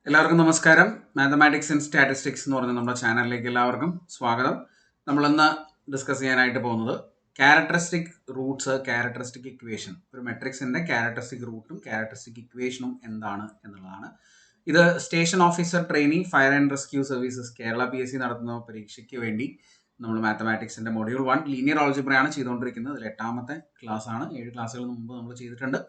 എല്ലാവർക്കും നമസ്കാരം. Mathematics and statistics എന്ന് പറഞ്ഞ നമ്മുടെ ചാനലിലേക്ക് എല്ലാവർക്കും സ്വാഗതം. നമ്മളിന്ന് ഡിസ്കസ് ചെയ്യാനായിട്ട് പോകുന്നത് ക്യാരക്ടറിസ്റ്റിക് റൂട്ട്സ്, ക്യാരക്ടറിസ്റ്റിക് ഇക്വേഷൻ. ഒരു മെട്രിക്സിന്റെ ക്യാരക്ടറിസ്റ്റിക് റൂട്ടും ക്യാരക്ടറിസ്റ്റിക് ഇക്വേഷനും എന്താണ് എന്നുള്ളതാണ്. ഇത് station officer trainee fire and rescue services Kerala PSC നടത്തുന്ന പരീക്ഷയ്ക്ക് വേണ്ടി നമ്മൾ മാത്തമാറ്റിക്സിന്റെ മൊഡ്യൂൾ 1 ലീനിയർ ആൾജിബ്രയാണ് ചെയ്തുകൊണ്ടിരിക്കുന്നത്. അതിൽ 8ാമത്തെ ക്ലാസ് ആണ്. 7 ക്ലാസ്സുകൾ മുമ്പ് നമ്മൾ ചെയ്തിട്ടുണ്ട്.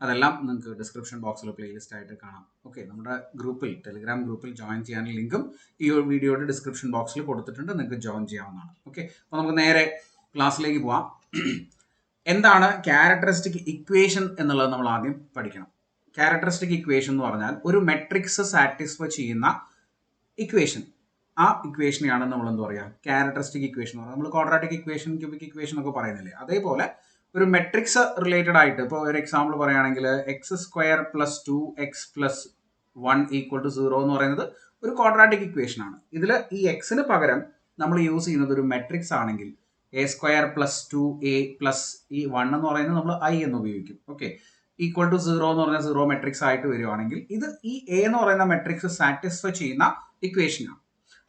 അതെല്ലാം നിങ്ങൾക്ക് ഡിസ്ക്രിപ്ഷൻ ബോക്സിൽ പ്ലേലിസ്റ്റ് ആയിട്ട് കാണാം. ഓക്കെ, നമ്മുടെ ഗ്രൂപ്പിൽ, ടെലിഗ്രാം ഗ്രൂപ്പിൽ ജോയിൻ ചെയ്യാൻ ലിങ്കും ഈ വീഡിയോയുടെ ഡിസ്ക്രിപ്ഷൻ ബോക്സിൽ കൊടുത്തിട്ടുണ്ട്. നിങ്ങൾക്ക് ജോയിൻ ചെയ്യാവുന്നതാണ്. ഓക്കെ, അപ്പോൾ നമുക്ക് നേരെ ക്ലാസ്സിലേക്ക് പോവാം. എന്താണ് ക്യാരക്ടറിസ്റ്റിക് ഇക്വേഷൻ എന്നുള്ളത് നമ്മൾ ആദ്യം പഠിക്കണം. ക്യാരക്ടറിസ്റ്റിക് ഇക്വേഷൻ എന്ന് പറഞ്ഞാൽ ഒരു മെട്രിക്സ് സാറ്റിസ്ഫൈ ചെയ്യുന്ന ഇക്വേഷൻ. ആ ഇക്വേഷനെയാണ് നമ്മൾ എന്താ പറയുക, ക്യാരക്ടറിസ്റ്റിക് ഇക്വേഷൻ എന്ന് പറയുന്നത്. നമ്മൾ ക്വാഡ്രാറ്റിക് ഇക്വേഷൻ, ക്യൂബിക് ഇക്വേഷൻ ഒക്കെ പറയുന്നില്ലേ, അതേപോലെ ഒരു മെട്രിക്സ് റിലേറ്റഡ് ആയിട്ട് ഇപ്പോൾ ഒരു എക്സാമ്പിൾ പറയുകയാണെങ്കിൽ x² + 2x + 1 = 0 എന്ന് പറയുന്നത് ഒരു ക്വാഡ്രാറ്റിക് ഇക്വേഷൻ ആണ്. ഇതിൽ ഈ എക്സിന് പകരം നമ്മൾ യൂസ് ചെയ്യുന്നത് ഒരു മെട്രിക്സ് ആണെങ്കിൽ a² + 2a + ഈ 1 എന്ന് പറയുന്നത് നമ്മൾ i എന്ന് ഉപയോഗിക്കും. ഓക്കെ, = 0 എന്ന് പറഞ്ഞാൽ 0 മെട്രിക്സ് ആയിട്ട് വരുവാണെങ്കിൽ ഇത് ഈ a എന്ന് പറയുന്ന മെട്രിക്സ് സാറ്റിസ്ഫൈ ചെയ്യുന്ന ഇക്വേഷനാണ്.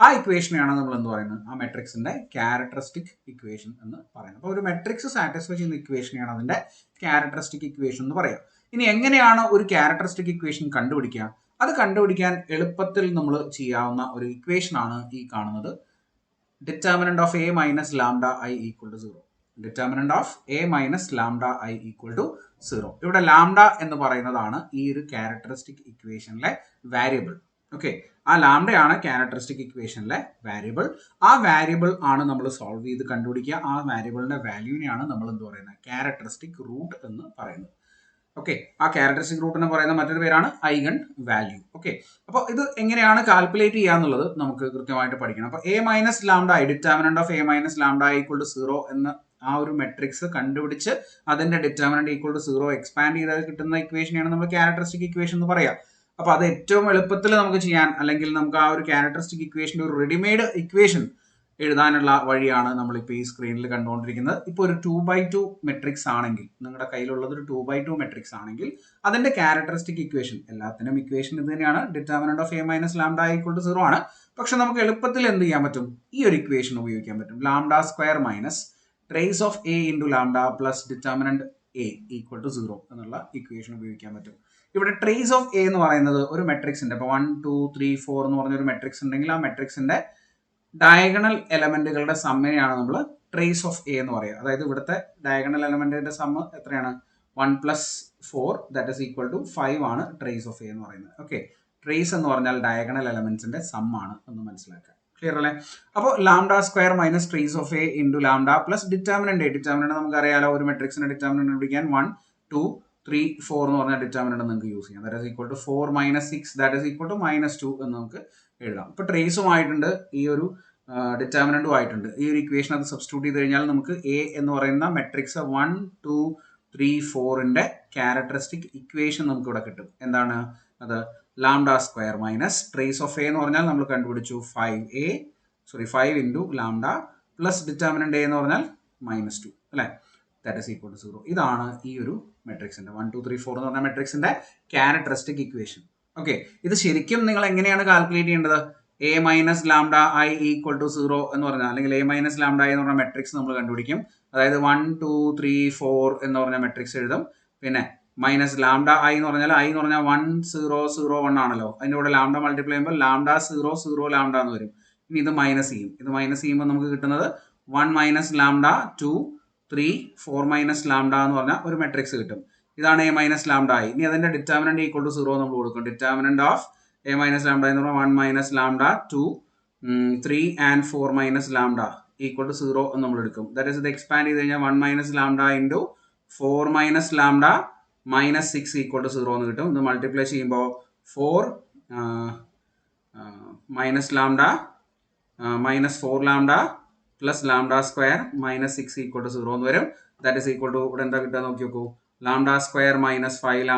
ആ ഇക്വേഷനെയാണ് നമ്മൾ എന്ത് പറയുന്നത്, ആ മെട്രിക്സിന്റെ ക്യാരക്ടറിസ്റ്റിക് ഇക്വേഷൻ എന്ന് പറയുന്നത്. അപ്പോൾ ഒരു മെട്രിക്സ് സാറ്റിസ്ഫൈ ചെയ്യുന്ന ഇക്വേഷനെയാണ് അതിന്റെ ക്യാരക്ടറിസ്റ്റിക് ഇക്വേഷൻ എന്ന് പറയുക. ഇനി എങ്ങനെയാണ് ഒരു ക്യാരക്ടറിസ്റ്റിക് ഇക്വേഷൻ കണ്ടുപിടിക്കുക? അത് കണ്ടുപിടിക്കാൻ എളുപ്പത്തിൽ നമ്മൾ ചെയ്യാവുന്ന ഒരു ഇക്വേഷനാണ് ഈ കാണുന്നത്. Determinant of a - λi = 0. Determinant of a - λi = 0. ഇവിടെ ലാംഡ എന്ന് പറയുന്നതാണ് ഈ ഒരു ക്യാരക്ടറിസ്റ്റിക് ഇക്വേഷനിലെ വാരിയബിൾ. ഓക്കെ, ആ ലാംഡയാണ് ക്യാരക്ടറിസ്റ്റിക് ഇക്വേഷനിലെ വാരിയബിൾ. ആ വാരിയബിൾ ആണ് നമ്മൾ സോൾവ് ചെയ്ത് കണ്ടുപിടിക്കുക. ആ വാരിയബിളിന്റെ വാല്യൂവിനെയാണ് നമ്മൾ എന്ത് പറയുന്നത്, ക്യാരക്ടറിസ്റ്റിക് റൂട്ട് എന്ന് പറയുന്നത്. ഓക്കെ, ആ ക്യാരക്ടറിസ്റ്റിക് റൂട്ടിന് പറയുന്ന മറ്റൊരു പേരാണ് ഐഗൺ വാല്യൂ. ഓക്കെ, അപ്പോൾ ഇത് എങ്ങനെയാണ് കാൽക്കുലേറ്റ് ചെയ്യുക എന്നുള്ളത് നമുക്ക് കൃത്യമായിട്ട് പഠിക്കണം. അപ്പോൾ a - λi, determinant of a - λi = 0 എന്ന ആ ഒരു മെട്രിക്സ് കണ്ടുപിടിച്ച് അതിന്റെ ഡിറ്റർമിനന്റ് = 0 എക്സ്പാൻഡ് ചെയ്താൽ കിട്ടുന്ന ഇക്വേഷനെയാണ് നമ്മൾ ക്യാരക്ടറിസ്റ്റിക് ഇക്വേഷൻ എന്ന് പറയുക. അപ്പൊ അത് ഏറ്റവും എളുപ്പത്തിൽ നമുക്ക് ചെയ്യാൻ, അല്ലെങ്കിൽ നമുക്ക് ആ ഒരു ക്യാരക്ടറിസ്റ്റിക് ഇക്വേഷന്റെ ഒരു റെഡിമെയ്ഡ് ഇക്വേഷൻ എഴുതാനുള്ള വഴിയാണ് നമ്മളിപ്പോൾ ഈ സ്ക്രീനിൽ കണ്ടുകൊണ്ടിരിക്കുന്നത്. ഇപ്പോൾ ഒരു 2x2 മെട്രിക്സ് ആണെങ്കിൽ, നിങ്ങളുടെ കയ്യിലുള്ളത് ഒരു 2x2 മെട്രിക്സ് ആണെങ്കിൽ അതിന്റെ ക്യാരക്ടറിസ്റ്റിക് ഇക്വേഷൻ, എല്ലാത്തിനും ഇക്വേഷൻ ഇത് തന്നെയാണ്, ഡിറ്റർമിനന്റ് ഓഫ് a - λi = 0 ആണ്. പക്ഷെ നമുക്ക് എളുപ്പത്തിൽ എന്ത് ചെയ്യാൻ പറ്റും, ഈ ഒരു ഇക്വേഷൻ ഉപയോഗിക്കാൻ പറ്റും. λ² - trace of a × λ + determinant a = 0 എന്നുള്ള ഇക്വേഷൻ ഉപയോഗിക്കാൻ പറ്റും. ഇവിടെ ട്രേസ് ഓഫ് എ എന്ന് പറയുന്നത് ഒരു മെട്രിക്സിന്റെ, ഇപ്പോൾ 1 2 3 4 എന്ന് പറഞ്ഞ ഒരു മെട്രിക്സ് ഉണ്ടെങ്കിൽ ആ മെട്രിക്സിന്റെ ഡയഗണൽ എലമെന്റുകളുടെ സമ്മിനെയാണ് നമ്മൾ ട്രേസ് ഓഫ് എ എന്ന് പറയുക. അതായത് ഇവിടുത്തെ ഡയഗണൽ എലമെന്റിന്റെ സമ്മ് എത്രയാണ്, 1 + 4 = 5 ആണ് ട്രേസ് ഓഫ് എ എന്ന് പറയുന്നത്. ഓക്കെ, ട്രേസ് എന്ന് പറഞ്ഞാൽ ഡയഗണൽ എലമെന്റ്സിന്റെ സം ആണ് എന്ന് മനസ്സിലാക്കുക. ക്ലിയർ അല്ലേ? അപ്പോൾ λ² - trace of a × λ + determinant a. Determinant നമുക്കറിയാലോ, ഒരു മെട്രിക്സിന്റെ ഡിറ്റർമിനന്റ് കണ്ടുപിടിക്കാൻ 1 2 3 4 എന്ന് പറഞ്ഞ ഡിറ്റർമിനന്റ് നിങ്ങൾക്ക് യൂസ് ചെയ്യാം. That is equal to 4 - 6 that is equal to -2 എന്ന് നമുക്ക് എഴുതാം. ഇപ്പൊ ട്രേസും ആയിട്ടുണ്ട്, ഈ ഒരു ഡിറ്റർമിനന്റും ആയിട്ടുണ്ട്. ഈ ഒരു ഇക്വേഷൻ അത് സബ്സ്റ്റിറ്റ്യൂട്ട് ചെയ്ത് കഴിഞ്ഞാൽ നമുക്ക് a എന്ന് പറയുന്ന മെട്രിക്സ് 1 2 3 4ന്റെ ക്യാരക്ടറിസ്റ്റിക് ഇക്വേഷൻ നമുക്ക് ഇവിടെ കിട്ടും. എന്താണ് അത്? λ² - trace of a എന്ന് പറഞ്ഞാൽ നമ്മൾ കണ്ടുപിടിച്ചു 5 × λ + ഡിറ്റർമിനന്റ് a എന്ന് പറഞ്ഞാൽ -2 അല്ലെ, ദാറ്റ് ഈസ് ഈക്വൽ ടു 0. ഇതാണ് ഈ ഒരു മെട്രിക്സിന്റെ 1 2 3 4 എന്ന് പറഞ്ഞ മെട്രിക്സിന്റെ ക്യാരക്ടറിസ്റ്റിക് ഇക്വേഷൻ. ഓക്കെ, ഇത് ശരിക്കും നിങ്ങൾ എങ്ങനെയാണ് കാൽക്കുലേറ്റ് ചെയ്യേണ്ടത്? a - λi = 0 എന്ന് പറഞ്ഞാൽ, അല്ലെങ്കിൽ a - λi എന്ന് പറഞ്ഞ മെട്രിക്സ് നമ്മൾ കണ്ടുപിടിക്കും. അതായത് 1 2 3 4 എന്ന് പറഞ്ഞ മെട്രിക്സ് എഴുതും. പിന്നെ -λi എന്ന് പറഞ്ഞാൽ i എന്ന് പറഞ്ഞാൽ 1 0 0 1 ആണല്ലോ, അതിന്റെ കൂടെ ലാംഡ മൾട്ടിപ്ലൈ ചെയ്യുമ്പോൾ λ 0 0 λ എന്ന് വരും. ഇനി ഇത് മൈനസ് ചെയ്യും. ഇത് മൈനസ് ചെയ്യുമ്പോൾ നമുക്ക് കിട്ടുന്നത് 1 - λ 2 3 4 - λ എന്ന് പറഞ്ഞാൽ ഒരു മെട്രിക്സ് കിട്ടും. ഇതാണ് a - λi. ഇനി അതിന്റെ ഡിറ്റർമിനന്റ് = 0 നമ്മൾ കൊടുക്കും. ഡിറ്റർമിനന്റ് ഓഫ് a - λ എന്ന് പറഞ്ഞാൽ 1 - λ 2 3 and 4 - λ = 0 എന്ന് നമ്മൾ എടുക്കും. ദാറ്റ് ഈസ് ഇത് എക്സ്പാൻഡ് ചെയ്ത് കഴിഞ്ഞാൽ 1 - λ × 4 - λ -6 = 0 എന്ന് കിട്ടും. ഇത് മൾട്ടിപ്ലൈ ചെയ്യുമ്പോൾ 4 - λ -4 λ plus λ² -6 = 0 എന്ന് വരും. ദാറ്റ് ഈസ് ഈക്വൽ ടു, ഇവിടെ എന്താ കിട്ടുക നോക്കി നോക്കൂ, λ² - 5 λ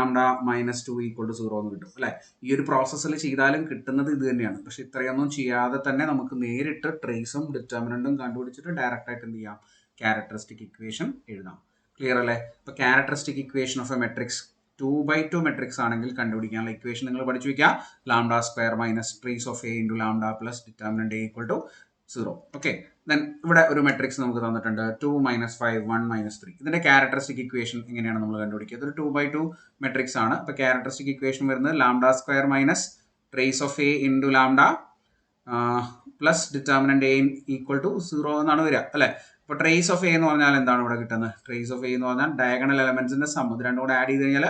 -2 = 0 എന്ന് കിട്ടും അല്ലെ. ഈ ഒരു പ്രോസസ്സിൽ ചെയ്താലും കിട്ടുന്നത് ഇത് തന്നെയാണ്. പക്ഷെ ഇത്രയൊന്നും ചെയ്യാതെ തന്നെ നമുക്ക് നേരിട്ട് ട്രേസും ഡിറ്റർമിനന്റും കണ്ടുപിടിച്ചിട്ട് ഡയറക്റ്റ് ആയിട്ട് എന്ത് ചെയ്യാം, ക്യാരക്ടറിസ്റ്റിക് ഇക്വേഷൻ എഴുതാം. ക്ലിയർ അല്ലേ? ഇപ്പൊ characteristic equation of a matrix 2/2 matrix ആണെങ്കിൽ കണ്ടുപിടിക്കാനുള്ള ഇക്വേഷൻ നിങ്ങൾ പഠിച്ചു വയ്ക്കുക. Lambda square minus trace of A into lambda plus determinant A equal to 0. Okay, then ഇവിടെ ഒരു മെട്രിക്സ് നമുക്ക് തന്നിട്ടുണ്ട് 2 - 5 1 - 3. ഇതിന്റെ ക്യാരക്ടറിസ്റ്റിക് ഇക്വേഷൻ എങ്ങനെയാണ് നമ്മൾ കണ്ടുപിടിക്കുക? ഇതൊരു 2/2 മെട്രിക്സ് ആണ്. അപ്പോൾ ക്യാരക്ടറിസ്റ്റിക് ഇക്വേഷൻ വരുന്നത് lambda square minus trace of A into lambda plus determinant A equal to 0 എന്നാണ് വരിക അല്ലേ. അപ്പോൾ ട്രേസ് ഓഫ് എ എന്ന് പറഞ്ഞാൽ എന്താണ് ഇവിടെ കിട്ടുന്നത്? ട്രേസ് ഓഫ് എ എന്ന് പറഞ്ഞാൽ ഡയഗണൽ എലമെന്റ്സിന്റെ സം, ഇത് രണ്ടും കൂടെ ആഡ് ചെയ്ത് കഴിഞ്ഞാൽ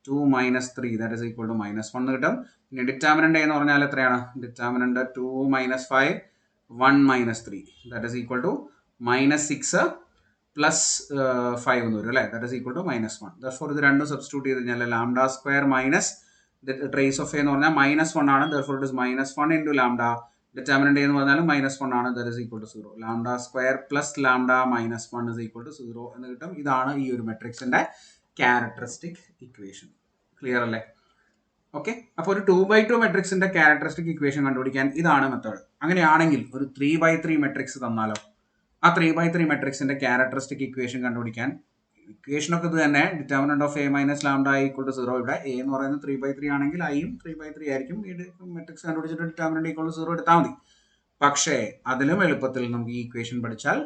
2 - 3 ദാറ്റ് ഈസ് ഈക്വൽ ടു -1 കിട്ടും. ഇനി ഡിറ്റർമിനന്റ് എ എന്ന് പറഞ്ഞാൽ എത്രയാണ്? Determinant 2 - 5 1 - 3 that is equal to -6 plus 5 എന്ന് വരും അല്ലേ. That is equal to -1. Therefore ഇത് രണ്ടും സബ്സ്റ്റിറ്റ്യൂട്ട് ചെയ്ത് കഴിഞ്ഞാൽ lambda square minus trace of A എന്ന് പറഞ്ഞാൽ -1 ആണ്. Therefore it is -1 into lambda. Determinant എന്ന് പറഞ്ഞാലും -1 ആണ്. That is equal to 0. Lambda square plus lambda -1 is equal to 0 എന്ന് കിട്ടും. ഇതാണ് ഈ ഒരു മെട്രിക്സിന്റെ ക്യാരക്ടറിസ്റ്റിക് ഇക്വേഷൻ. ക്ലിയർ അല്ലേ? ഓക്കെ, അപ്പോൾ ഒരു 2/2 മെട്രിക്സിന്റെ ക്യാരക്ടറിസ്റ്റിക് ഇക്വേഷൻ കണ്ടുപിടിക്കാൻ ഇതാണ് മെത്തേഡ്. അങ്ങനെയാണെങ്കിൽ ഒരു 3/3 മെട്രിക്സ് തന്നാലോ? ആ 3/3 മെട്രിക്സിന്റെ ക്യാരക്ടറിസ്റ്റിക് ഇക്വേഷൻ കണ്ടുപിടിക്കാൻ ഇക്വേഷൻ ഒക്കെ ഇത് തന്നെ. Determinant of A minus lambda equal to 0. ഇവിടെ എ എന്ന് പറയുന്നത് 3/3 ആണെങ്കിൽ ഐയും 3/3 ആയിരിക്കും. ഈ മെട്രിക്സ് കണ്ടുപിടിച്ചിട്ട് ഡിറ്റർമിനന്റ് ഈക്വൽ ടു 0 എടുത്താൽ മതി. പക്ഷേ അതിലും എളുപ്പത്തിൽ നമുക്ക് ഈ ഇക്വേഷൻ പഠിച്ചാൽ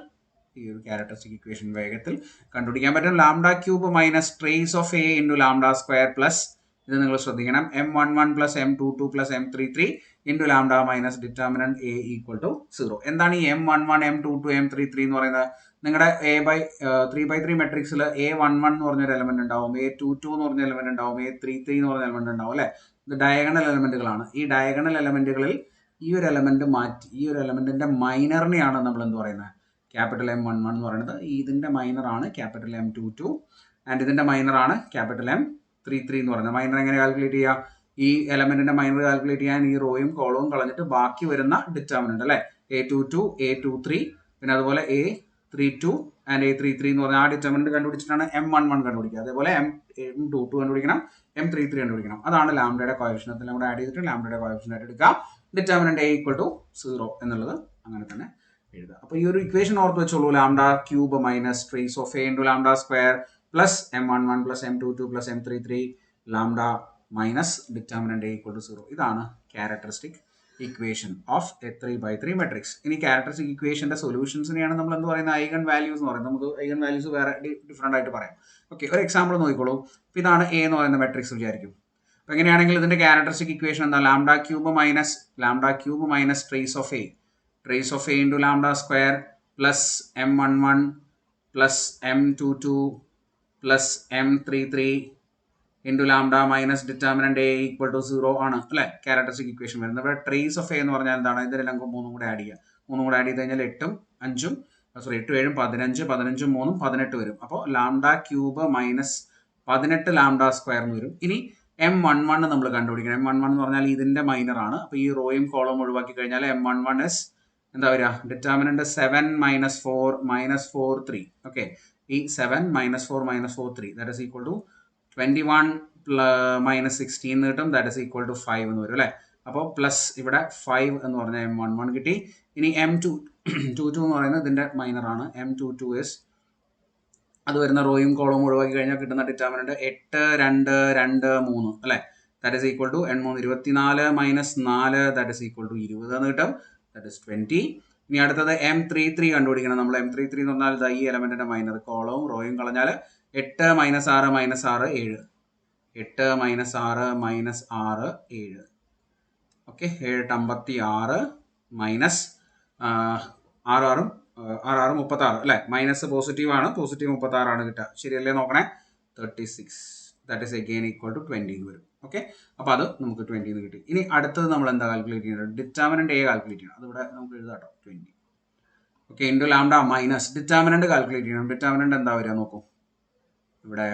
ഈ ഒരു ക്യാരക്ടറിസ്റ്റിക് ഇക്വേഷൻ വേഗത്തിൽ കണ്ടുപിടിക്കാൻ പറ്റും. Lambda cube minus trace of A into lambda square plus, ഇത് നിങ്ങൾ ശ്രദ്ധിക്കണം, m11 plus m22 plus m33 into lambda minus determinant A equal to 0. എന്താണ് ഈ m11 m22 m33 എന്ന് പറയുന്നത്? നിങ്ങളുടെ 3/3 മെട്രിക്സിൽ a11 എന്ന് പറഞ്ഞൊരു എലമെന്റ് ഉണ്ടാവും, a22 എന്ന് പറഞ്ഞ എലമെന്റ് ഉണ്ടാവും, a33 എന്ന് പറഞ്ഞ എലമെന്റ് ഉണ്ടാവും അല്ലേ. ഇത് ഡയഗണൽ എലമെന്റുകളാണ്. ഈ ഡയഗണൽ എലമെന്റുകളിൽ ഈ ഒരു എലമെന്റ് മാറ്റി ഈ ഒരു എലമെന്റിന്റെ മൈനറിനെയാണ് നമ്മൾ എന്ത് പറയുന്നത്? ക്യാപിറ്റൽ M11 എന്ന് പറയുന്നത്. ഇതിന്റെ മൈനർ ആണ് ക്യാപിറ്റൽ M22 ആൻഡ് ഇതിന്റെ മൈനർ ആണ് ക്യാപിറ്റൽ M33 എന്ന് പറയുന്നത്. മൈനർ എങ്ങനെ കാൽക്കുലേറ്റ് ചെയ്യുക? ഈ എലമെന്റിന്റെ മൈനർ കാൽക്കുലേറ്റ് ചെയ്യാൻ ഈ റോയും കോളവും കളഞ്ഞിട്ട് ബാക്കി വരുന്ന ഡിറ്റർമിനന്റ് അല്ലെ, a22 a23 പിന്നെ അതുപോലെ a32 ആൻഡ് a33 എന്ന് പറഞ്ഞാൽ ആ ഡിറ്റർമിനന്റ് കണ്ടുപിടിച്ചിട്ടാണ് m11 കണ്ടുപിടിക്കുക. അതേപോലെ m22 കണ്ടുപിടിക്കണം, m33 കണ്ടുപിടിക്കണം. അതാണ് ലാംഡയുടെ കോഎഫിഷ്യന്റ്. എല്ലാം കൂടെ ആഡ് ചെയ്തിട്ട് ലാംഡയുടെ കോഎഫിഷ്യന്റ് ആയിട്ട് എടുക്കുക. ഡിറ്റർമിനന്റ് a ഈക്വൽ ടു 0 എന്നുള്ളത് അങ്ങനെ തന്നെ എഴുതുക. അപ്പോൾ ഈ ഒരു ഇക്വേഷൻ ഓർത്ത് വെച്ചോളൂ. Lambda cube minus trace of A into lambda square plus m11 plus m22 plus m33 lambda minus determinant A equal to 0. ഇതാണ് characteristic equation of A 3/3 matrix. ഇനി ക്യാരക്ടറിസ്റ്റിക് ഇക്വേഷന്റെ സൊല്യൂഷൻസിനെയാണ് നമ്മൾ എന്ത് പറയുന്നത്? ഐഗൺ വാല്യൂസ് എന്ന് പറയുന്നത്. നമുക്ക് ഐഗൺ വാല്യൂസ് വേറെ ഡിഫറെന്റ് ആയിട്ട് പറയാം. ഓക്കെ, ഒരു എക്സാമ്പിൾ നോക്കിക്കോളൂ. അപ്പോൾ ഇതാണ് എ എന്ന് പറയുന്ന മെട്രിക്സ് വിചാരിക്കും. അപ്പോൾ എങ്ങനെയാണെങ്കിൽ ഇതിന്റെ ക്യാരക്ടറിസ്റ്റിക് ഇക്വേഷൻ എന്താ? Lambda cube minus trace of A into lambda square plus m11 plus m22 plus m33 into lambda minus determinant A equal to 0 ആണ് അല്ലെ ക്യാരക്ടറിസ്റ്റിക് ഇക്വേഷൻ വരുന്നത്. ഇവിടെ ട്രേസ് ഓഫ് എ എന്ന് പറഞ്ഞാൽ എന്താണ്? ഇതിലെല്ലാം 3 കൂടെ ആഡ് ചെയ്യുക. 3 കൂടെ ആഡ് ചെയ്ത് കഴിഞ്ഞാൽ 8 7 15 15 3 18 വരും. അപ്പോൾ lambda cube minus 18 lambda square എന്ന് വരും. ഇനി m11 നമ്മൾ കണ്ടുപിടിക്കണം. m11 എന്ന് പറഞ്ഞാൽ ഇതിന്റെ മൈനർ ആണ്. അപ്പോൾ ഈ റോയും കോളവും ഒഴിവാക്കി കഴിഞ്ഞാൽ m11 ഇസ് എന്താ വരിക? ഡിറ്റർമിനന്റ് 7 - 4 -4 3. ഓക്കെ, ഈ 7 - 4 -4 3 ദാറ്റ് ഈസ് ഈക്വൽ ടു 21 - 16 എന്ന് കിട്ടും. ദാറ്റ് ഈസ് ഈക്വൽ ടു 5 എന്ന് വരും അല്ലേ. അപ്പോൾ പ്ലസ് ഇവിടെ 5 എന്ന് പറഞ്ഞാൽ m11 കിട്ടി. ഇനി m22 എന്ന് പറയുന്നത് ഇതിന്റെ മൈനർ ആണ്. m22 ഇസ് അത് വരുന്ന റോയും കോളവും ഒഴിവാക്കി കഴിഞ്ഞാൽ കിട്ടുന്ന ഡിറ്റർമിനന്റ് 8 2 2 3 അല്ലേ. That is equal to 24 - 4 that is equal to 20 എന്ന് കിട്ടും. That is 20. ഇനി അടുത്തത് m33 കണ്ടുപിടിക്കണം നമ്മൾ. m33 എന്ന് പറഞ്ഞാൽ ഈ എലമെന്റിന്റെ മൈനർ, കോളവും റോയും കളഞ്ഞാൽ 8 - 6 - 6 7. 8 - 6 - 6 7. ഓക്കെ, 7 56 മൈനസ് 6 36 അല്ലെ. മൈനസ് പോസിറ്റീവ് ആണ്, പോസിറ്റീവ് 36 ആണ് കിട്ടുക. ശരിയല്ലേ? നോക്കണേ. 36 that is again equal to 20 എന്ന് വരും. ഓക്കെ, അപ്പോൾ അത് നമുക്ക് 20 എന്ന് കിട്ടി. ഇനി അടുത്തത് നമ്മൾ എന്താ കാൽക്കുലേറ്റ് ചെയ്യുന്നത്? ഡിറ്റർമിനന്റ് എ കാൽക്കുലേറ്റ് ചെയ്യണം. അതിവിടെ നമുക്ക് എഴുതാം കേട്ടോ, 20. Okay, into lambda minus determinant calculate ചെയ്യണം. ഡിറ്റർമിനന്റ് എന്താ വരിക നോക്കൂ ഇവിടെ.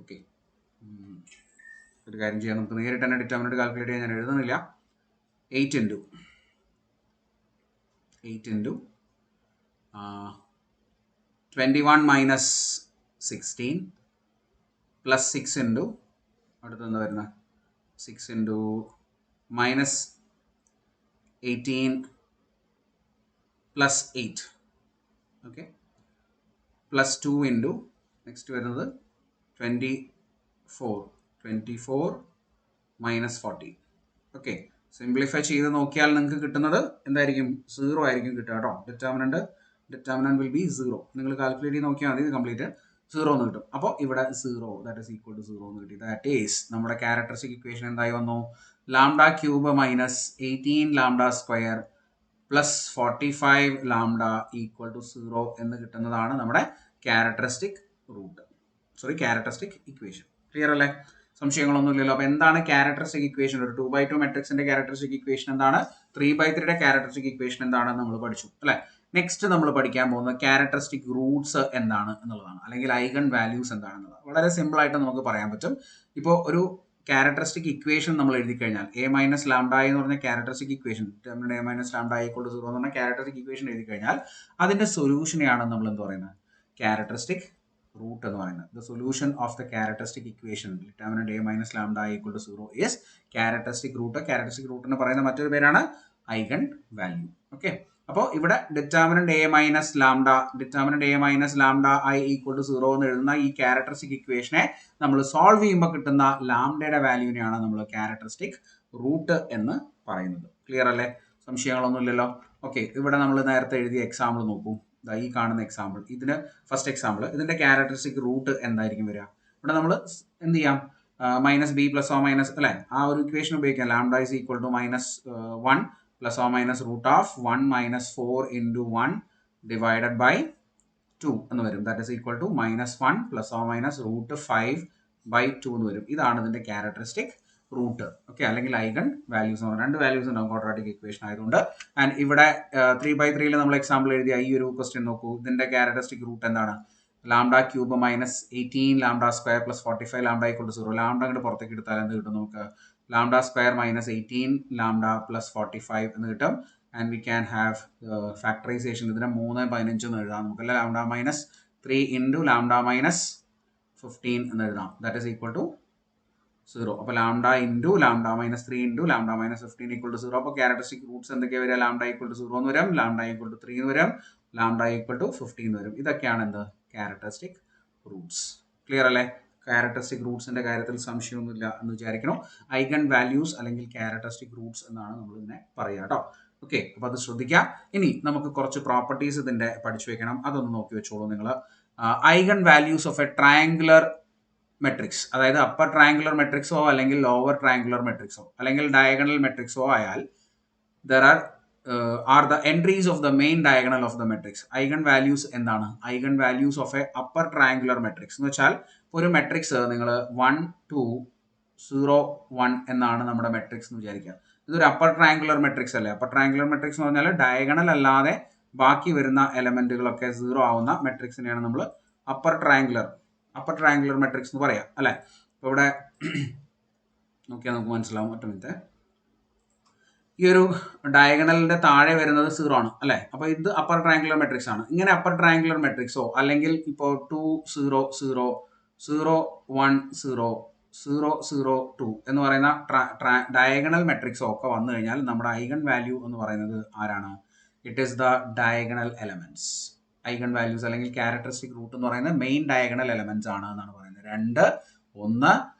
ഓക്കെ, ഒരു കാര്യം ചെയ്യാം, നമുക്ക് നേരിട്ട് തന്നെ ഡിറ്റർമിനന്റ് കാൽക്കുലേറ്റ് ചെയ്യാൻ ഞാൻ എഴുതുന്നില്ല. 8 ഇൻറ്റു 21 - 16 പ്ലസ് 6 ഇൻറ്റു അടുത്ത് എന്താ വരുന്നത്? 6 into minus 18 plus 8. Okay, plus 2 into next വരുന്നത് 24 minus 40. ഓക്കെ, സിംപ്ലിഫൈ ചെയ്ത് നോക്കിയാൽ നിങ്ങൾക്ക് കിട്ടുന്നത് എന്തായിരിക്കും? 0 ആയിരിക്കും കിട്ടുക കേട്ടോ. Determinant will be 0. നിങ്ങൾ കാൽക്കുലേറ്റ് ചെയ്ത് നോക്കിയാൽ മതി, കംപ്ലീറ്റ് 0 എന്ന് കിട്ടും. അപ്പോൾ ഇവിടെ 0 ദാറ്റ് ഈസ് ഈക്വൽ ടു 0 എന്ന് കിട്ടി. ദാറ്റ് ഈസ് നമ്മുടെ ക്യാരക്ടറിസ്റ്റിക് ഇക്വേഷൻ എന്തായി വന്നു? Lambda cube minus 18 lambda square plus 45 lambda equal to 0 എന്ന് കിട്ടുന്നതാണ് നമ്മുടെ ക്യാരക്ടറിസ്റ്റിക് ഇക്വേഷൻ. ക്ലിയർ അല്ലേ? സംശയങ്ങളൊന്നുമില്ലല്ലോ. അപ്പോൾ എന്താണ് ക്യാരക്ടറിസ്റ്റിക് ഇക്വേഷൻ? ഒരു 2/2 മെട്രിക്സിന്റെ ക്യാരക്ടറിസ്റ്റിക് ഇക്വേഷൻ എന്താണ്? 3/3 ക്യാരക്ടറിസ്റ്റിക് ഇക്വേഷൻ എന്താണെന്ന് നമ്മൾ പഠിച്ചു അല്ലേ? നെക്സ്റ്റ് നമ്മൾ പഠിക്കാൻ പോകുന്നത് ക്യാരക്ടറിസ്റ്റിക് റൂട്ട്സ് എന്താണ് എന്നുള്ളതാണ്, അല്ലെങ്കിൽ ഐഗൺ വാല്യൂസ് എന്താണെന്നുള്ളത്. വളരെ സിമ്പിൾ ആയിട്ട് നമുക്ക് പറയാൻ പറ്റും. ഇപ്പോൾ ഒരു ക്യാരക്ടറിസ്റ്റിക് ഇക്വേഷൻ നമ്മൾ എഴുതി കഴിഞ്ഞാൽ എ മൈനസ് ലാംഡ എന്ന് പറഞ്ഞ characteristic equation, A minus lambda equal to 0 എന്ന് പറഞ്ഞ ക്യാരക്ടറിസ്റ്റിക് ഇക്വേഷൻ എഴുതി കഴിഞ്ഞാൽ അതിന്റെ സൊല്യൂഷനെയാണ് നമ്മൾ എന്ത് പറയുന്നത്? ക്യാരക്ടറിസ്റ്റിക് റൂട്ട് എന്ന് പറയുന്നത്. The solution of the characteristic equation determinant A minus lambda equal to 0 is characteristic root. Characteristic root എന്ന് പറയുന്ന മറ്റൊരു പേരാണ് ഐഗൺ വാല്യൂ. ഓക്കെ, അപ്പോൾ ഇവിടെ determinant A minus lambda I equal to 0 എന്ന് എഴുതുന്ന ഈ ക്യാരക്ടറിസ്റ്റിക് ഇക്വേഷനെ നമ്മൾ സോൾവ് ചെയ്യുമ്പോൾ കിട്ടുന്ന ലാംഡയുടെ വാല്യൂവിനെയാണ് നമ്മൾ ക്യാരക്ടറിസ്റ്റിക് റൂട്ട് എന്ന് പറയുന്നത്. ക്ലിയർ അല്ലേ? സംശയങ്ങളൊന്നുമില്ലല്ലോ. ഓക്കെ, ഇവിടെ നമ്മൾ നേരത്തെ എഴുതിയ എക്സാമ്പിൾ നോക്കൂ. ഈ കാണുന്ന എക്സാമ്പിൾ, ഇതിന് ഫസ്റ്റ് എക്സാമ്പിൾ, ഇതിന്റെ ക്യാരക്ടറിസ്റ്റിക് റൂട്ട് എന്തായിരിക്കും വരിക? ഇവിടെ നമ്മൾ എന്ത് ചെയ്യാം? Minus B plus or minus അല്ലെ, ആ ഒരു ഇക്വേഷൻ ഉപയോഗിക്കാം. Lambda is equal to minus 1 plus or minus root of 1 minus 4 into 1 divided by 2 എന്ന് വരും. That is equal to minus 1 plus or minus root 5 by 2 എന്ന് വരും. ഇതാണ് ഇതിന്റെ ക്യാരക്ടറിസ്റ്റിക് റൂട്ട്. ഓക്കെ, അല്ലെങ്കിൽ ഐഗൺ വാല്യൂസ് എന്ന് പറഞ്ഞാൽ 2 വാല്യൂസ് ഉണ്ടാവും ക്വാഡ്രാറ്റിക് ഇക്വേഷൻ ആയതുകൊണ്ട്. ആൻഡ് ഇവിടെ 3/3 നമ്മൾ എക്സാമ്പിൾ എഴുതിയ ഈ ഒരു ക്വസ്റ്റ്യൻ നോക്കൂ. ഇതിന്റെ ക്യാരക്ടറിസ്റ്റിക് റൂട്ട് എന്താണ്? Lambda cube minus 18 lambda square plus 45 lambda equal to 0. Lambda അങ്ങോട്ട് പുറത്തേക്ക് എടുത്താൽ എന്ത് കിട്ടും നമുക്ക്? Lambda square minus 18 lambda plus 45 എന്ന് കിട്ടും. And we can have factorization. ഇതിനെ 3 15 എന്ന് എഴുതാം നമുക്ക്, അല്ലെ? Lambda minus 3 into lambda minus 15 എന്ന് എഴുതാം. That is equal to 0. അപ്പോൾ lambda into lambda minus 3 into lambda minus 15 equal to 0. അപ്പോൾ ക്യാരക്ടറിസ്റ്റിക് റൂട്ട്സ് എന്തൊക്കെയാണ് വരിക? ലാംഡ ഈക്വൽ ടു 0 എന്ന് വരും, ലാംഡ ഈക്വൽ ടു 3 എന്ന് വരും, ലാംഡ ഈക്വൽ ടു 15 എന്ന് വരും. ഇതൊക്കെയാണ് എന്ത്? Characteristic Roots. ക്ലിയർ അല്ലേ? ക്യാരക്ടറിസ്റ്റിക് റൂട്ട്സിന്റെ കാര്യത്തിൽ സംശയമൊന്നുമില്ല എന്ന് വിചാരിക്കണം. ഐഗൺ വാല്യൂസ് അല്ലെങ്കിൽ ക്യാരക്ടറിസ്റ്റിക് റൂട്ട്സ് എന്നാണ് നമ്മൾ ഇതിനെ പറയുക കേട്ടോ. ഓക്കെ, അപ്പോൾ അത് ശ്രദ്ധിക്കാം. ഇനി നമുക്ക് കുറച്ച് പ്രോപ്പർട്ടീസ് ഇതിന്റെ പഠിച്ചു വെക്കണം. അതൊന്ന് നോക്കി വെച്ചോളൂ നിങ്ങൾ. Eigen values of A triangular matrix, അതായത് അപ്പർ ട്രയാങ്കുലർ മെട്രിക്സോ അല്ലെങ്കിൽ ലോവർ ട്രയാങ്കുലർ മെട്രിക്സോ അല്ലെങ്കിൽ ഡയഗണൽ മെട്രിക്സോ ആയാൽ there are the entries of the main diagonal of the matrix. Eigen values എന്താണ്? Eigen values of a upper triangular matrix എന്ന് വെച്ചാൽ ഒരു matrix നിങ്ങൾ 1 2 0 1 എന്നാണ് നമ്മുടെ മെട്രിക്സ് എന്ന് വിചാരിക്കുക. ഇതൊരു അപ്പർ ട്രയാങ്കുലർ മെട്രിക്സ് അല്ലേ? അപ്പർ ട്രയാങ്കുലർ മെട്രിക്സ് എന്ന് പറഞ്ഞാൽ ഡയഗണൽ അല്ലാതെ ബാക്കി വരുന്ന എലമെന്റുകളൊക്കെ 0 ആവുന്ന മെട്രിക്സിനെയാണ് നമ്മൾ അപ്പർ ട്രയാങ്കുലർ മെട്രിക്സ് എന്ന് പറയാം, അല്ലെ? അപ്പോൾ ഇവിടെ നോക്കിയാൽ നമുക്ക് മനസ്സിലാവും. ഒറ്റ മിനിറ്റ്. ഈ ഒരു ഡയഗണലിന്റെ താഴെ വരുന്നത് 0 ആണ്, അല്ലെ? അപ്പോൾ ഇത് അപ്പർ ട്രയാങ്കുലർ മെട്രിക്സ് ആണ്. ഇങ്ങനെ അപ്പർ ട്രയാങ്കുലർ മെട്രിക്സോ അല്ലെങ്കിൽ ഇപ്പോൾ 2 0 0 0 1 0 0 0 2 എന്ന് പറയുന്ന ഡയഗണൽ മെട്രിക്സോ ഒക്കെ വന്നു കഴിഞ്ഞാൽ നമ്മുടെ ഐഗൺ വാല്യൂ എന്ന് പറയുന്നത് ആരാണ്? It is the diagonal elements. Eigen values അല്ലെങ്കിൽ ക്യാരക്ടറിസ്റ്റിക് റൂട്ട് എന്ന് പറയുന്നത് മെയിൻ ഡയഗണൽ എലമെന്റ്സ് ആണ് എന്നാണ് പറയുന്നത്. 2 1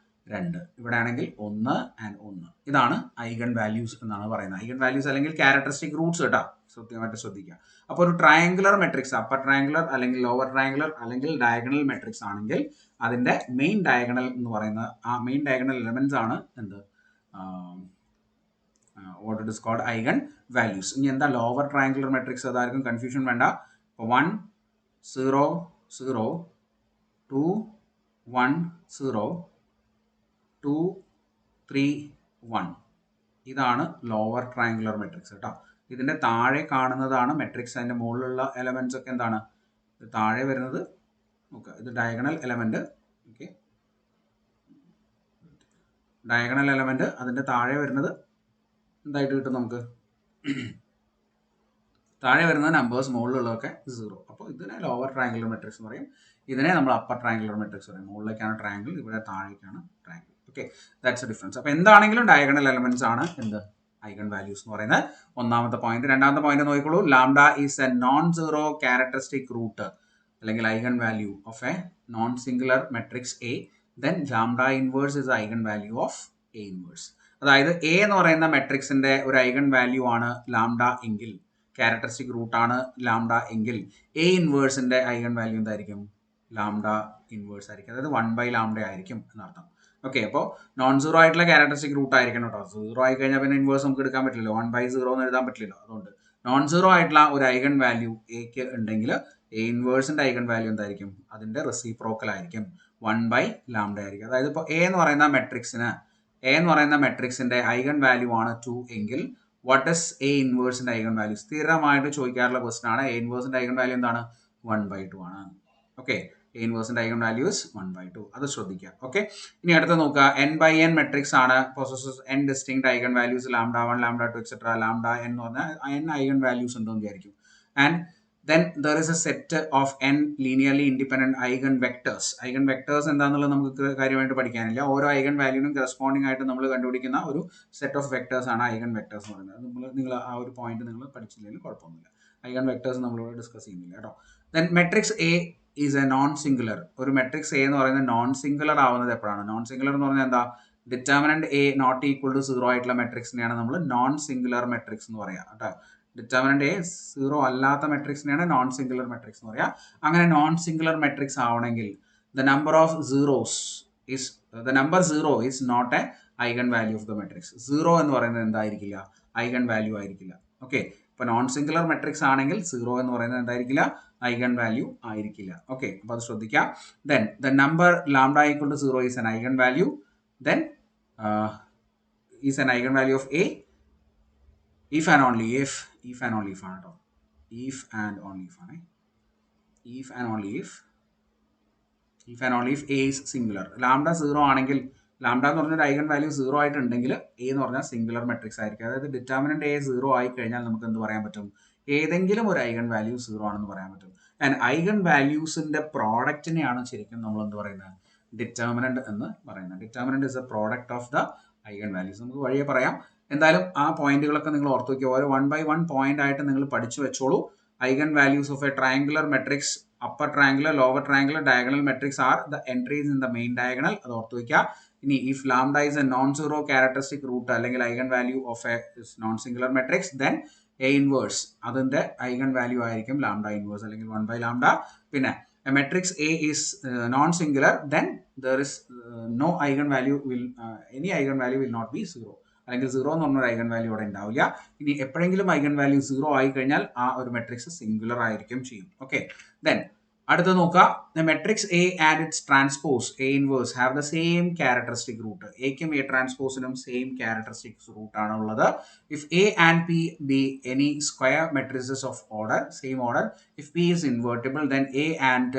2, ഇവിടെ ആണെങ്കിൽ 1 and 1. ഇതാണ് ഐഗൺ വാല്യൂസ് എന്നാണ് പറയുന്നത്. ഐഗൺ വാല്യൂസ് അല്ലെങ്കിൽ ക്യാരക്ടറിസ്റ്റിക് റൂട്ട്സ് കേട്ടോ, കൃത്യമായിട്ട് ശ്രദ്ധിക്കുക. അപ്പോൾ ഒരു ട്രയാങ്കുലർ മെട്രിക്സ്, അപ്പർ ട്രയാങ്കുലർ അല്ലെങ്കിൽ ലോവർ ട്രയാങ്കുലർ അല്ലെങ്കിൽ ഡയഗണൽ മെട്രിക്സ് ആണെങ്കിൽ അതിന്റെ മെയിൻ ഡയഗണൽ എന്ന് പറയുന്ന ആ മെയിൻ ഡയഗണൽ എലമെന്റ്സ് ആണ് എന്ത്? what it is called eigen values. ഇനി എന്താ ലോവർ ട്രയാങ്കുലർ മെട്രിക്സ്? അതായിരിക്കും കൺഫ്യൂഷൻ വേണ്ട. 1 0 0 2 1 0 2 3 1 ഇതാണ് ലോവർ ട്രയാങ്കുലർ മെട്രിക്സ് കേട്ടോ. ഇതിന്റെ താഴെ കാണുന്നതാണ് മെട്രിക്സ്. അതിന്റെ മുകളിലുള്ള എലമെന്റ്സ് ഒക്കെ എന്താണ്? താഴെ വരുന്നത് ഓക്കെ, ഇത് diagonal element. Okay, diagonal element. അതിന്റെ താഴെ വരുന്നത് എന്തായിട്ട് കിട്ടും നമുക്ക്? താഴെ വരുന്ന നമ്പേഴ്സ്, മുകളിലുള്ളതൊക്കെ 0. അപ്പോൾ ഇതിനെ ലോവർ ട്രയാങ്കുലർ മെട്രിക്സ് എന്ന് പറയും. ഇതിനെ നമ്മൾ അപ്പർ ട്രയാങ്കുലർ മെട്രിക്സ് പറയും. മുകളിലേക്കാണ് ട്രയാങ്കിൾ, ഇവിടെ താഴേക്കാണ് triangle. Okay, that's a difference. അപ്പോൾ എന്താണെങ്കിലും ഡയഗണൽ എലമെന്റ്സ് ആണ് എന്ത്? ഐഗൺ വാല്യൂസ് എന്ന് പറയുന്നത് ഒന്നാമത്തെ പോയിന്റ്. രണ്ടാമത്തെ പോയിന്റ് നോക്കിക്കോളൂ. Lambda is a non zero characteristic root. അല്ലെങ്കിൽ eigen value of a non singular matrix A, then lambda inverse is eigen value of A inverse. അതായത് എ എന്ന് പറയുന്ന മെട്രിക്സിന്റെ ഒരു ഐഗൺ വാല്യൂ ആണ് ലാംഡ എങ്കിൽ, ക്യാരക്ടറിസ്റ്റിക് റൂട്ട് ആണ് ലാംഡ എങ്കിൽ, എ ഇൻവേഴ്സിന്റെ ഐഗൺ വാല്യൂ എന്തായിരിക്കും? ലാംഡ ഇൻവേഴ്സ് ആയിരിക്കും, അതായത് 1/λ ആയിരിക്കും എന്നർത്ഥം. ഓക്കെ, അപ്പോൾ നോൺ സീറോ ആയിട്ടുള്ള ക്യാരക്ടറിസ്റ്റിക് റൂട്ട് ആയിരിക്കണം കേട്ടോ. സീറോ ആയി കഴിഞ്ഞാൽ പിന്നെ ഇൻവേഴ്സ് നമുക്ക് എടുക്കാൻ പറ്റില്ലല്ലോ, 1/0 എന്ന് എഴുതാൻ പറ്റില്ലല്ലോ. അതുകൊണ്ട് നോൺ സീറോ ആയിട്ടുള്ള ഒരു ഐഗൺ വാല്യൂ എക്ക് ഉണ്ടെങ്കിൽ എ ഇൻവേഴ്സിന്റെ ഐഗൺ വാല്യൂ എന്തായിരിക്കും? അതിന്റെ റെസിപ്രോക്കൽ ആയിരിക്കും, 1/λ ആയിരിക്കും. അതായത് ഇപ്പോൾ എ എന്ന് പറയുന്ന മെട്രിക്സിന്റെ ഐഗൺ വാല്യൂ ആണ് 2 എങ്കിൽ വാട്ട് ഇസ് എ ഇൻവേഴ്സിന്റെ ഐഗൺ വാല്യൂ? സ്ഥിരമായിട്ട് ചോദിക്കാറുള്ള ക്വസ്റ്റൻ ആണ്. എ ഇൻവേഴ്സിന്റെ ഐഗൺ വാല്യൂ എന്താണ്? 1/2 ആണ്. ഓക്കെ, എ ഇൻവേഴ്സിന്റെ ഐഗൺ വാല്യൂ ഇസ് 1/2. അത് ശ്രദ്ധിക്കുക. ഓക്കെ, ഇനി അടുത്ത നോക്കുക. n/n മെട്രിക്സ് ആണ്, possesses n distinct eigen values, λ1, λ2 etc. λn എന്ന് പറഞ്ഞാൽ n eigen values ഉണ്ടെന്ന് വിചാരിക്കും. And then there is a set of n linearly independent eigen vectors. Eigen vectors എന്താണെന്നുള്ളത് നമുക്ക് കാര്യമായിട്ട് പഠിക്കാനില്ല. ഓരോ eigen വാല്യൂനും കറസ്പോണ്ടിങ് ആയിട്ട് നമ്മൾ കണ്ടുപിടിക്കുന്ന ഒരു സെറ്റ് ഓഫ് വെക്ടേഴ്സ് ആണ് eigen vectors എന്ന് പറയുന്നത്. നിങ്ങൾ ആ ഒരു പോയിന്റ് നിങ്ങൾ പഠിച്ചില്ലെങ്കിൽ കുഴപ്പമൊന്നുമില്ല. eigen vectors നമ്മളിവിടെ ഡിസ്കസ് ചെയ്യുന്നില്ല കേട്ടോ. Then matrix A is a non singular. ഒരു മെട്രിക്സ് എ എന്ന് പറയുന്നത് നോൺ സിംഗുലർ ആവുന്നത് എപ്പോഴാണ്? നോൺ സിംഗുലർ എന്ന് പറഞ്ഞാൽ എന്താ? Determinant A not equal to 0 ആയിട്ടുള്ള മെട്രിക്സിനെയാണ് നമ്മൾ നോൺ സിംഗുലർ മെട്രിക്സ് എന്ന് പറയാം കേട്ടോ. ഡിറ്റർമിനന്റ് എ 0 അല്ലാത്ത മെട്രിക്സിനെയാണ് നോൺ സിംഗുലർ മെട്രിക്സ് എന്ന് പറയാം. അങ്ങനെ നോൺ സിംഗുലർ മെട്രിക്സ് ആവണമെങ്കിൽ the number 0 is not a eigen value of the matrix. 0 എന്ന് പറയുന്നത് എന്തായിരിക്കില്ല? ഐഗൺ വാല്യൂ ആയിരിക്കില്ല. ഓക്കെ, ഇപ്പൊ നോൺ സിംഗുലർ മെട്രിക്സ് ആണെങ്കിൽ 0 എന്ന് പറയുന്നത് എന്തായിരിക്കില്ല? ഐഗൺ വാല്യൂ ആയിരിക്കില്ല. ഓക്കെ, അപ്പൊ അത് ശ്രദ്ധിക്കാം. Then the number lambda equal to 0 is an eigen value, then is an eigen value of A if and only if ആണ് കേട്ടോ. if and only if a is singular. Lambda 0 ആണെങ്കിൽ, lambda എന്ന് പറഞ്ഞൊരു eigen value 0 ആയിട്ടുണ്ടെങ്കിൽ A എന്ന് പറഞ്ഞാൽ singular matrix ആയിരിക്കും. അതായത് ഡിറ്റർമിനന്റ് എ 0 ആയി കഴിഞ്ഞാൽ നമുക്ക് എന്ത് പറയാൻ പറ്റും? ഏതെങ്കിലും ഒരു ഐഗൺ വാല്യൂ 0 ആണെന്ന് പറയാൻ പറ്റും. ആൻഡ് ഐഗൺ വാല്യൂസിന്റെ പ്രോഡക്റ്റിനെയാണ് ശരിക്കും നമ്മൾ എന്ത് പറയുന്നത്? ഡിറ്റർമിനന്റ് എന്ന് പറയുന്നത്. Determinant is A product of the eigen values. നമുക്ക് വഴിയെ പറയാം. എന്തായാലും ആ പോയിന്റുകളൊക്കെ നിങ്ങൾ ഓർത്ത് വയ്ക്കുക. ഓരോ 1/1 പോയിന്റ് ആയിട്ട് നിങ്ങൾ പഠിച്ചു വെച്ചോളൂ. Eigen values of A triangular matrix, upper triangular, lower triangular, diagonal matrix are the entries in the main diagonal. അത് ഓർത്ത് വയ്ക്കുക. ഇനി if lambda is a non-zero characteristic root അല്ലെങ്കിൽ eigen value of a non singular matrix, then a inverse അതിന്റെ eigen value ആയിരിക്കും lambda inverse അല്ലെങ്കിൽ 1/λ. പിന്നെ a matrix A is non-singular, then there is no eigen value will any eigen value will not be 0. അല്ലെങ്കിൽ 0 എന്ന് പറഞ്ഞൊരു eigen value അവിടെ ഉണ്ടാവില്ല. ഇനി എപ്പോഴെങ്കിലും ഐഗൺ വാല്യൂ 0 ആയി കഴിഞ്ഞാൽ ആ ഒരു മെട്രിക്സ് സിംഗുലർ ആയിരിക്കും ചെയ്യും. ഓക്കെ, ദെൻ അടുത്ത നോക്കുക. The matrix A and its transpose A inverse have the same characteristic root. എക്കും A ട്രാൻസ്പോസിനും സെയിം ക്യാരക്ടറിസ്റ്റിക് റൂട്ട് ആണ് ഉള്ളത്. If A and P be any square matrices of order, same order, if P is invertible, then A and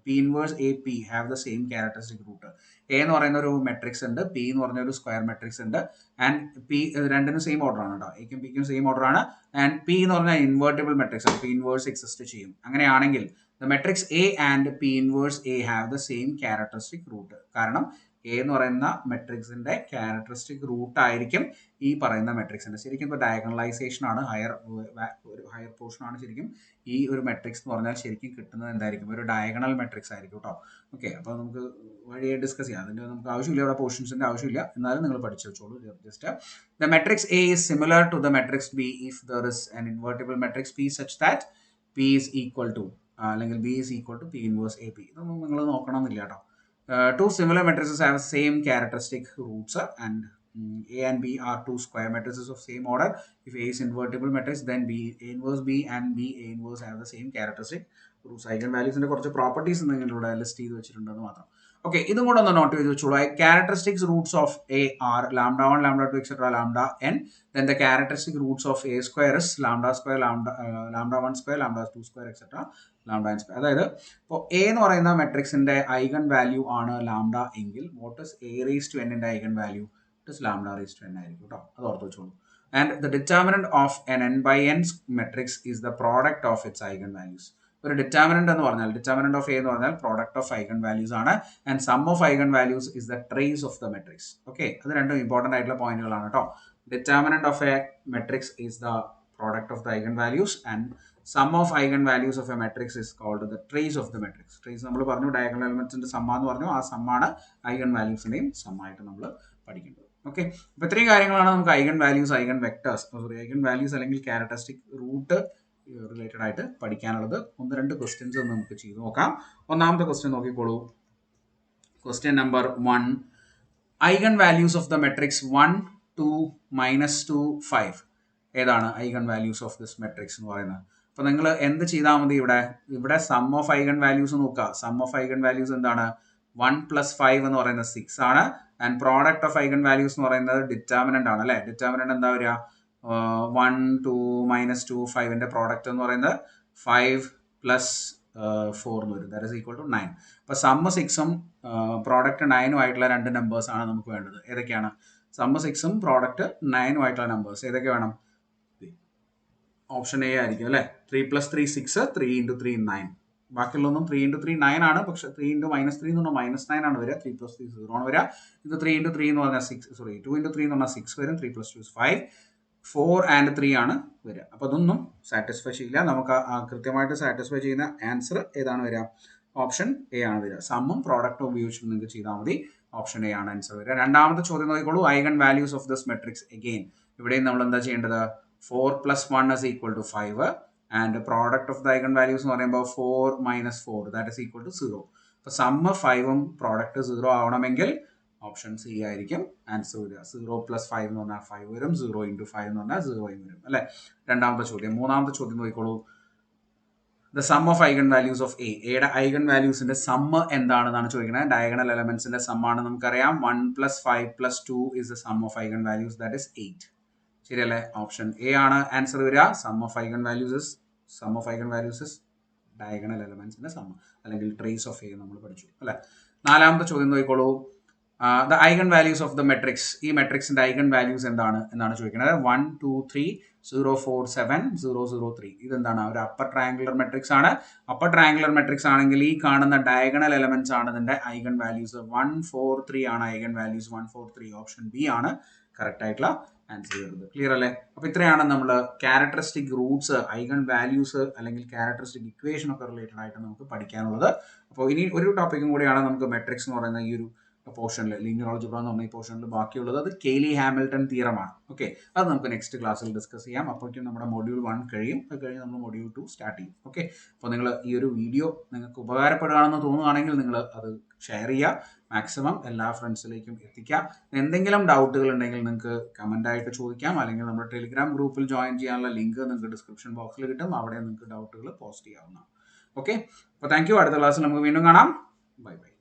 P inverse AP have the same characteristic root. A എന്ന് പറയുന്ന ഒരു matrix ഉണ്ട്, P എന്ന് പറഞ്ഞ ഒരു square matrix ഉണ്ട്. And P രണ്ടിനും same order ആണ് കേട്ടോ. എക്കും പിക്കും സെയിം ഓർഡർ ആണ്. ആൻഡ് P എന്ന് പറഞ്ഞാൽ ഇൻവേർട്ടിബിൾ മെട്രിക്സ് ആണ്. P inverse എക്സിസ്റ്റ് ചെയ്യും. അങ്ങനെയാണെങ്കിൽ the matrix A and P inverse A have the same characteristic root. കാരണം A എന്ന് പറയുന്ന മെട്രിക്സിന്റെ ക്യാരക്ടറിസ്റ്റിക് റൂട്ട് ആയിരിക്കും ഈ പറയുന്ന മെട്രിക്സിന്റെ. ശരിക്കും ഇപ്പോൾ ഡയഗണലൈസേഷൻ ആണ്, ഹയർ പോർഷൻ ആണ് ശരിക്കും ഈ ഒരു മെട്രിക്സ് എന്ന് പറഞ്ഞാൽ ശരിക്കും കിട്ടുന്നത് എന്തായിരിക്കും? ഒരു ഡയഗണൽ മെട്രിക്സ് ആയിരിക്കും കേട്ടോ. ഓക്കെ, അപ്പോൾ നമുക്ക് വഴിയെ ഡിസ്കസ് ചെയ്യാം. അതിൻ്റെ നമുക്ക് ആവശ്യമില്ല, ഇവിടെ പോർഷൻസിന്റെ ആവശ്യമില്ല, എന്നാലും നിങ്ങൾ പഠിച്ചു വെച്ചോളൂ. Just the matrix A is similar to the matrix B if there is an invertible matrix P such that P is equal to അല്ലെങ്കിൽ B is equal to P inverse AP. ഇതൊന്നും നിങ്ങൾ നോക്കണമെന്നില്ല കേട്ടോ. Two similar matrices have same characteristic roots and A and B are two square matrices of same order. If A is invertible matrix, then A inverse B and B A inverse have the same characteristic roots. Eigen values ന്റെ കുറച്ച് properties നിങ്ങളിവിടെ list ചെയ്ത് വെച്ചിട്ടുണ്ടെന്ന് മാത്രം. Okay, ഇതും കൂടെ ഒന്ന് not ചെയ്ത് വെച്ചോളൂ. Characteristics roots of A are λ1, λ2 etc. λn. Then the characteristic roots of A square is λ square, λ1 square, λ2 square etc. λn square. അതായത് ഇപ്പോൾ A എന്ന് പറയുന്ന മെട്രിക്സിന്റെ ഐഗൺ വാല്യൂ ആണ് ലാംഡ എങ്കിൽ what is A raised to n ന്റെ eigen value? It is λ raised to n ആയിരിക്കും കേട്ടോ. അത് ഓർത്ത് വെച്ചോളൂ. And the determinant of an n/n matrix is the product of its eigen values. ഒരു ഡിറ്റർമിനന്റ് എന്ന് പറഞ്ഞാൽ, ഡിറ്റർമിനന്റ് ഓഫ് എ എന്ന് പറഞ്ഞാൽ പ്രോഡക്റ്റ് ഓഫ് ഐഗൺ വാല്യൂസ് ആണ്. And sum of eigen values is the trace of the matrix. Okay, അത് രണ്ടും important ആയിട്ടുള്ള പോയിന്റുകളാണ് കേട്ടോ. Determinant of a matrix is the product of the eigen values and sum of eigen values of a matrix is called the trace of the matrix. Trace നമ്മൾ പറഞ്ഞു diagonal എലമെന്റ്സിന്റെ സമ്മ എന്ന് പറഞ്ഞു, ആ സമ്മാണ് ഐഗൺ വാല്യൂസിന്റെയും സമ്മായിട്ട് നമ്മൾ പഠിക്കേണ്ടത്. ഓക്കെ, അപ്പോൾ ഇത്രയും കാര്യങ്ങളാണ് നമുക്ക് eigen values, eigen vectors, sorry eigen values അല്ലെങ്കിൽ ക്യാരക്ടറിസ്റ്റിക് റൂട്ട് റിലേറ്റഡ് ആയിട്ട് പഠിക്കാനുള്ളത്. 1-2 ക്വസ്റ്റ്യൻസ് നമുക്ക് ചെയ്ത് നോക്കാം. ഒന്നാമത്തെ ക്വസ്റ്റ്യൻ നോക്കിക്കോളൂ. Question number 1, eigen values of the matrix 1, 2, -2, 5 ഏതാണ് eigen values of this matrix എന്ന് പറയുന്നത്? അപ്പോൾ നിങ്ങൾ എന്ത് ചെയ്താൽ മതി, ഇവിടെ സം ഓഫ് ഐഗൺ വാല്യൂസ് നോക്കുക. സം ഓഫ് ഐഗൺ വാല്യൂസ് എന്താണ്? 1 + 5 എന്ന് പറയുന്നത് 6 ആണ്. And product of eigen values എന്ന് പറയുന്നത് ഡിറ്റർമിനന്റ് ആണ് അല്ലേ. ഡിറ്റർമിനന്റ് എന്താ വരിക? 1, 2, -2, 5ന്റെ പ്രോഡക്റ്റ് എന്ന് പറയുന്നത് 5 + 4 എന്ന് വരും. That is equal to 9. അപ്പോൾ സമ്മ് 6ഉം പ്രോഡക്റ്റ് 9ഉം ആയിട്ടുള്ള 2 നമ്പേഴ്സ് ആണ് നമുക്ക് വേണ്ടത്. ഏതൊക്കെയാണ്? സമ്മ് 6ഉം പ്രോഡക്റ്റ് 9ഉം ആയിട്ടുള്ള നമ്പേഴ്സ് ഏതൊക്കെ വേണം? ഓപ്ഷൻ എ ആയിരിക്കും അല്ലേ. 3 + 3 6, 3 × 3 9. ബാക്കിയുള്ളതൊന്നും 3 × 3 9 ആണ്, പക്ഷെ 3 × -3 എന്ന് പറഞ്ഞാൽ -9 ആണ് വരിക. 3 + 3 0 ആണ് വരിക. ഇത് 3 × 3 എന്ന് പറഞ്ഞാൽ 6, സോറി 2 × 3 എന്ന് പറഞ്ഞാൽ 6 വരും. 3 + 2 is 5, 4 and 3 ആണ് വരിക. അപ്പോൾ അതൊന്നും സാറ്റിസ്ഫൈ ചെയ്യില്ല. നമുക്ക് കൃത്യമായിട്ട് സാറ്റിസ്ഫൈ ചെയ്യുന്ന ആൻസർ ഏതാണ് വരിക? ഓപ്ഷൻ എ ആണ് വരിക. സമ്മും പ്രോഡക്റ്റും ഉപയോഗിച്ചിട്ട് നിങ്ങൾക്ക് ചെയ്താൽ മതി. ഓപ്ഷൻ എ ആണ് ആൻസർ വരിക. രണ്ടാമത്തെ ചോദ്യം നോക്കിക്കോളൂ. Eigen values of this matrix. Again ഇവിടെയും നമ്മൾ എന്താ ചെയ്യേണ്ടത്? 4 + 1 is equal to 5 and product of the eigen values എന്ന് പറയുമ്പോൾ 4 - 4 that is equal to 0. അപ്പോൾ സമ്മ് 5ഉം പ്രോഡക്റ്റ് 0 ആവണമെങ്കിൽ ഓപ്ഷൻ സി ആയിരിക്കും ആൻസർ വരിക. 0 + 5 എന്ന് പറഞ്ഞാൽ 5 വരും. 0 × 5 എന്ന് പറഞ്ഞാൽ 0 വരും അല്ലേ. രണ്ടാമത്തെ ചോദ്യം. മൂന്നാമത്തെ ചോദ്യം നോക്കിക്കോളൂ. The sum of eigen values of എയുടെ ഐഗൺ വാല്യൂസിന്റെ സമ്മ് എന്താണെന്നാണ് ചോദിക്കുന്നത്. ഡയഗണൽ എലമെന്റ്സിന്റെ സമ്മാണ് നമുക്കറിയാം. 1 + 5 + 2 is the sum of eigen values, that is 8. ശരിയല്ലേ. ഓപ്ഷൻ എ ആണ് ആൻസർ വരിക. Sum of eigen values diagonal എലമെന്റ്സിന്റെ സമ്മ് അല്ലെങ്കിൽ ട്രേസ് ഓഫ് എ നമ്മൾ പഠിച്ചു അല്ലെ. നാലാമത്തെ ചോദ്യം നോക്കിക്കോളൂ. The eigen values of the matrix. ഈ മെട്രിക്സിന്റെ ഐഗൺ വാല്യൂസ് എന്നാണ് ചോദിക്കുന്നത്. 1, 2, 3, 0, 4, 7, 0, 0, 3. ഇതെന്താണ്? ഒരു അപ്പർ ട്രയാങ്കുലർ മെട്രിക്സ് ആണ്. അപ്പർ ട്രയാങ്കുലർ മെട്രിക്സ് ആണെങ്കിൽ ഈ കാണുന്ന ഡയഗണൽ എലമെന്റ്സ് ആണ് ഇതിന്റെ ഐഗൺ വാല്യൂസ്. 1, 4, 3 ആണ് ഐഗൺ വാല്യൂസ്. 1, 4, 3 ഓപ്ഷൻ ബി ആണ് കറക്റ്റ് ആയിട്ടുള്ള ആൻസർ ചെയ്യുന്നത്. ക്ലിയർ അല്ലേ. അപ്പോൾ ഇത്രയാണ് നമ്മൾ ക്യാരക്ടറിസ്റ്റിക് റൂട്ട്സ്, ഐഗൺ വാല്യൂസ് അല്ലെങ്കിൽ ക്യാരക്ടറിസ്റ്റിക് ഇക്വേഷൻ ഒക്കെ റിലേറ്റഡ് ആയിട്ട് നമുക്ക് പഠിക്കാനുള്ളത്. അപ്പോൾ ഇനി ഒരു ടോപ്പിക്കും കൂടിയാണ് നമുക്ക് മെട്രിക്സ് എന്ന് പറയുന്ന ഈ ഒരു പോർഷനിൽ, ലീനിയർ ആൾജിബ്ര എന്ന് പറഞ്ഞ ഈ പോർഷനിൽ ബാക്കിയുള്ളത്. അത് കെയ്ലി ഹാമിൽട്ടൺ തിയറമാണ്. ഓക്കെ, അത് നമുക്ക് നെക്സ്റ്റ് ക്ലാസ്സിൽ ഡിസ്കസ് ചെയ്യാം. അപ്പോഴേക്കും നമ്മുടെ മൊഡ്യൂൾ 1 കഴിയും. അത് കഴിഞ്ഞ് നമ്മൾ മൊഡ്യൂൾ 2 സ്റ്റാർട്ട് ചെയ്യും. ഓക്കെ, അപ്പോൾ നിങ്ങൾ ഈ ഒരു വീഡിയോ നിങ്ങൾക്ക് ഉപകാരപ്പെടുകയാണെന്ന് തോന്നുകയാണെങ്കിൽ നിങ്ങൾ അത് ഷെയർ ചെയ്യുക. മാക്സിമം എല്ലാ ഫ്രണ്ട്സിലേക്കും എത്തിക്കുക. എന്തെങ്കിലും ഡൗട്ടുകൾ ഉണ്ടെങ്കിൽ നിങ്ങൾക്ക് കമൻ്റ് ആയിട്ട് ചോദിക്കാം, അല്ലെങ്കിൽ നമ്മുടെ ടെലിഗ്രാം ഗ്രൂപ്പിൽ ജോയിൻ ചെയ്യാനുള്ള ലിങ്ക് നിങ്ങൾക്ക് ഡിസ്ക്രിപ്ഷൻ ബോക്സിൽ കിട്ടും. അവിടെ നിങ്ങൾക്ക് ഡൗട്ടുകൾ പോസ്റ്റ് ചെയ്യാവുന്നതാണ്. ഓക്കെ, അപ്പോൾ താങ്ക് യു. അടുത്ത ക്ലാസ്സിൽ നമുക്ക് വീണ്ടും കാണാം. Bye bye.